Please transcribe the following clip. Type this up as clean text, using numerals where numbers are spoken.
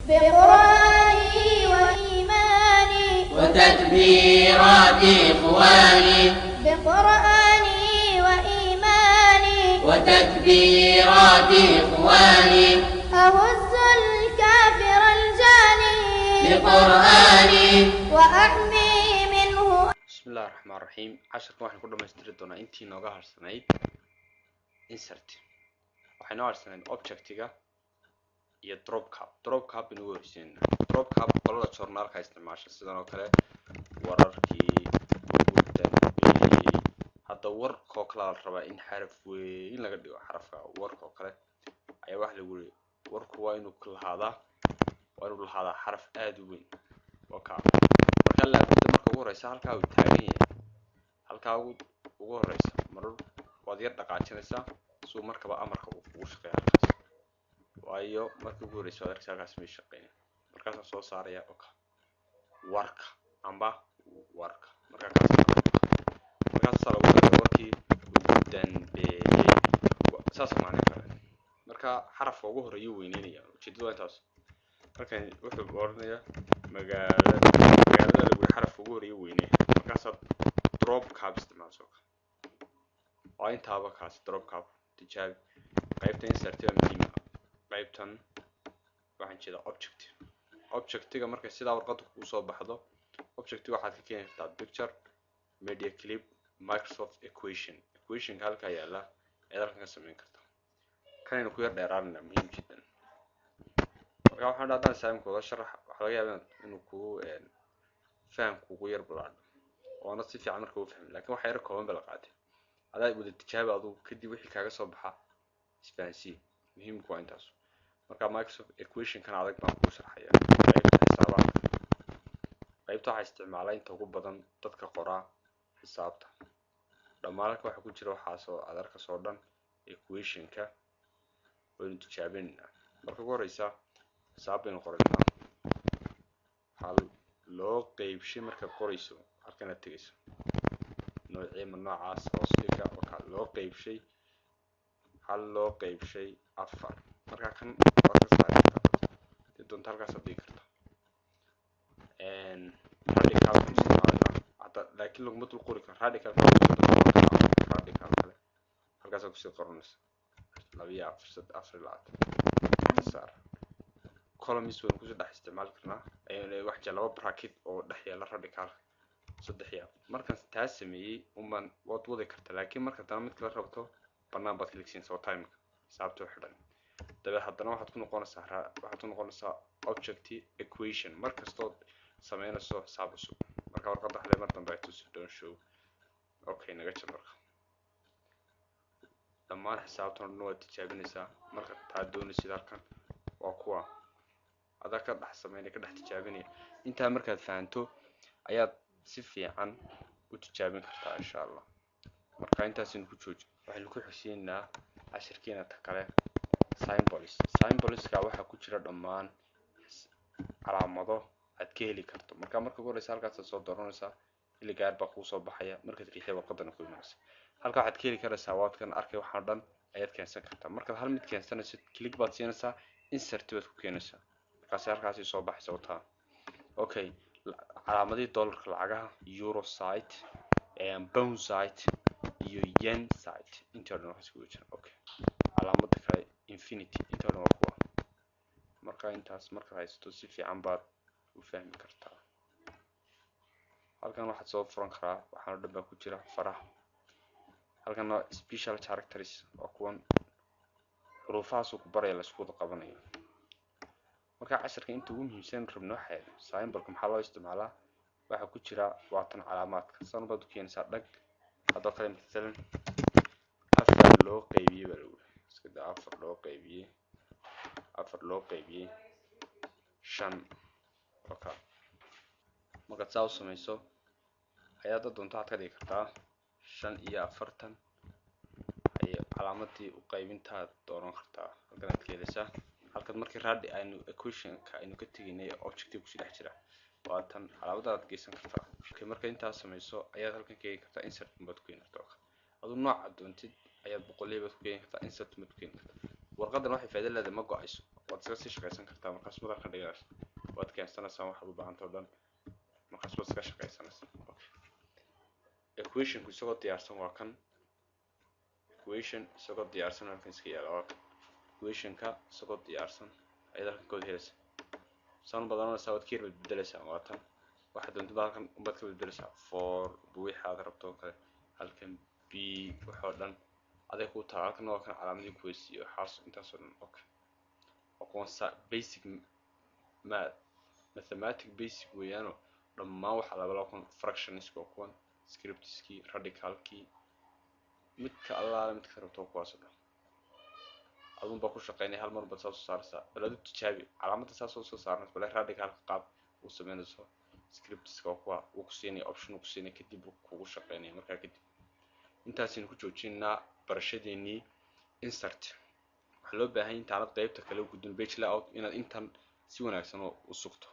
بقرآني وإيماني وتكبيرات إخواني بقرآني وإيماني وتكبيرات إخواني أهز الكافر الجاني بقرآني وأحمي منه. بسم الله الرحمن الرحيم. عشركم waxaan ku dhameystiri doonaa intii nooga harsanayd insert. waxaan noo harsanayd objectiga iyo drop cap inuu horseeno. drop cap qolada journalka isticmaasha sidan oo kale wararkii hadda warkoo kale la rabaa in xaraf weyn laga dhigo xarafka warkoo kale ayaa wax lagu leeyahay warku waa inuu lahaadaa xaraf aad u weyn oo ka marka la abdo marka ugu horeysa halka uu taagan yahay halka ugu horeysa marar waad yar dhaqaajinaysaa soo markaba amarka uu shaqeeyo halkaas waayo marka ugu horeysa waad halkaas ma shaqeeyo markaas soo saaraya oo warka amba warka markaas sala warkii danbeeyay saas macnaheedu marka xarafka ugu horeeyo weyneynaya ujeedadu waa taas marka wuxuu oranayaa magaalada lagu xarafka ugu horeeyo weyneey markaas drop cap isticmaasho waa intaaba kaas drop cap tijaabi qaybta insert muhiim qaybtan waxaan jeedaa objectiga marka sida warqadu ku soo baxdo objectiga waxaad ka keeni kartaa picture media clip Microsoft equation halka yaala ee halkan ka sameyn karta kanina ku yar dheeraanna muhiim jiddan marka waxaan dhaadaan saamkooda sharax waxa laga yaabaa inuu ku fahamku ugu yar balaadho oo si fiican marka uu fahmo laakiin waxa yar kooban bala qaatay adaa wada tijaabo adu kadib wixii kaaga soo baxa isfahansi muhiimku waa intaas marka Microsoft equation kan adag baan ku sharxaya qaybta xisaabaadka qaybta waxa isticmaalay inta ugu badan dadka qoraa xisaabta dhammaanka waxa ku jira waxa soo adarka soo dhan equation-ka waynu tijaabinaa marka ugu horeysa xisaabin qoranaa hal loo qaybshay marka qorayso halkana tagayso noocii noocaas oo stiga waxa loo qaybshay hal loo qaybshay 4 marka kan waa ka saaraysa doonta halkaas dhigi karta radical hada laakiin lagu mudul qori karo radical kale halkaas ku soo qoranaysa 2 4 columns waan ku soo dhex isticmaal karnaa wax jala bracket oo dhex yaala radical 3 markan taas sameeyay uman wad wadi karta laakiin marka tan mid kala rabto banaan baad click soo time xisaabta xidhan daba haddana waxaad ku noqonaysaa object equation markastoo sameynayso xisaab cusub marka warqadda xalay mar dambe ay tusi doon show okay naga jamarka dhammaan xisaabtan waa tijaabinaysaa marka taa doonaysid halkan waa kuwa adaa ka dhex sameynay ka dhex tijaabinaya inta markaad fahanto ayaad si fiican u tijaabin kartaa insha Allah marka intaasina ku jooji waxaan ku xuseenaa cashirkeena ta kale symboliska waxa ku jira dhammaan calaamado aad ka heli karto marka ugu horeysa halkaas soo dooranaysa ili gaar ba ku soo baxaya markaad riixay warqadan ku imanaysa halka waxaad ka heli karaysaa waadkan arkay waxa dhan ayaad keensan kartaa marka hal mid keensanaysid click baad siinaysaa insert baad ku keenaysaa markaas halkaas soo baxaysa wata okay calaamadii dollarka lacagaha euro site pound site iyo yen site inta dhan waxa isku jira okay calaamada kale infinity inta dhan waa kuwa marka intaas marka haysto si fiican baad u fahmi kartaa halkan waxaad soo furan karaa waxaan dhanba ku jira faraha halkan special characters oo kuwan xuruufahaas ku baraya la isku qabanayo marka casharka inta ugu muhiimsan rabno xeel symbolka maxaa loo isticmaalaa waxa ku jira waatan calaamaadka sanbad u keenaysa dhag hadoo kale midalan afar loo qaybiyay baa lagu iska daa afar loo qaybiyay 5 okay marka saa u samayso ayaad doonto aad ka dhigi kartaa 5 iyo 40 ay calaamadii u qaybinta dooran kartaa halkan keelisa halkan markii radi aynu equation-ka aynu ka taginay objective ku dhex jira waa tan calaamada aad geysan kartaa okay marka intaas samayso ayaad halkan ka heli kartaa insert mode ku inarto adu nooc doontid ayaad boqoleeyad ku heli kartaa insert mode ku inarto warqadan waxay faa'iido leedahay ma go'ayso waad iska sii shaqaysan kartaa markaas madalkan dhiganaysa waad keensanaysaa waxaad u baahantahay oo dhan markaas waad iska shaqaysanaysaa. Okay, equationku isagoo diyaarsan waa kan. equation isagoo diyaarsan halkan iska yaala waa kan. equationka isagoo diyaarsan ayaad halkan kood helaysaa. saan badanaysaa waad ka yar beddelaysaa waa tan. waxaad doonto halkan baad ka beddelaysaa for wixaad rabto kale halkan b waxoo dhan aday ku taal. halkan waa kan calaamadii quiz iyo xaas intaasoo dhan. Okay, waa basic mathematic basic weeyaano dhammaan waxaa laga kun fractionska oo kuwan scriptskii radicalkii midka allaala midka rabto kuwaasoo dhan adun baa ku shaqeynaya hal mar baad saa soo saaraysaa. bal adu tijaabi calaamadda saas oo soo saarnaysa bal radicalka qaab uu sameynayso scriptska oo kuwa uu ku siinaya option uu ku siinaya kadib uu kugu shaqeynaya. markaa kadib intaasaynu ku joojinaa barashadeenii insert. waxaa loo baahan yahay intaanad qaybta kale u gudbin page layout inaad intan si wanaagsan u sugto.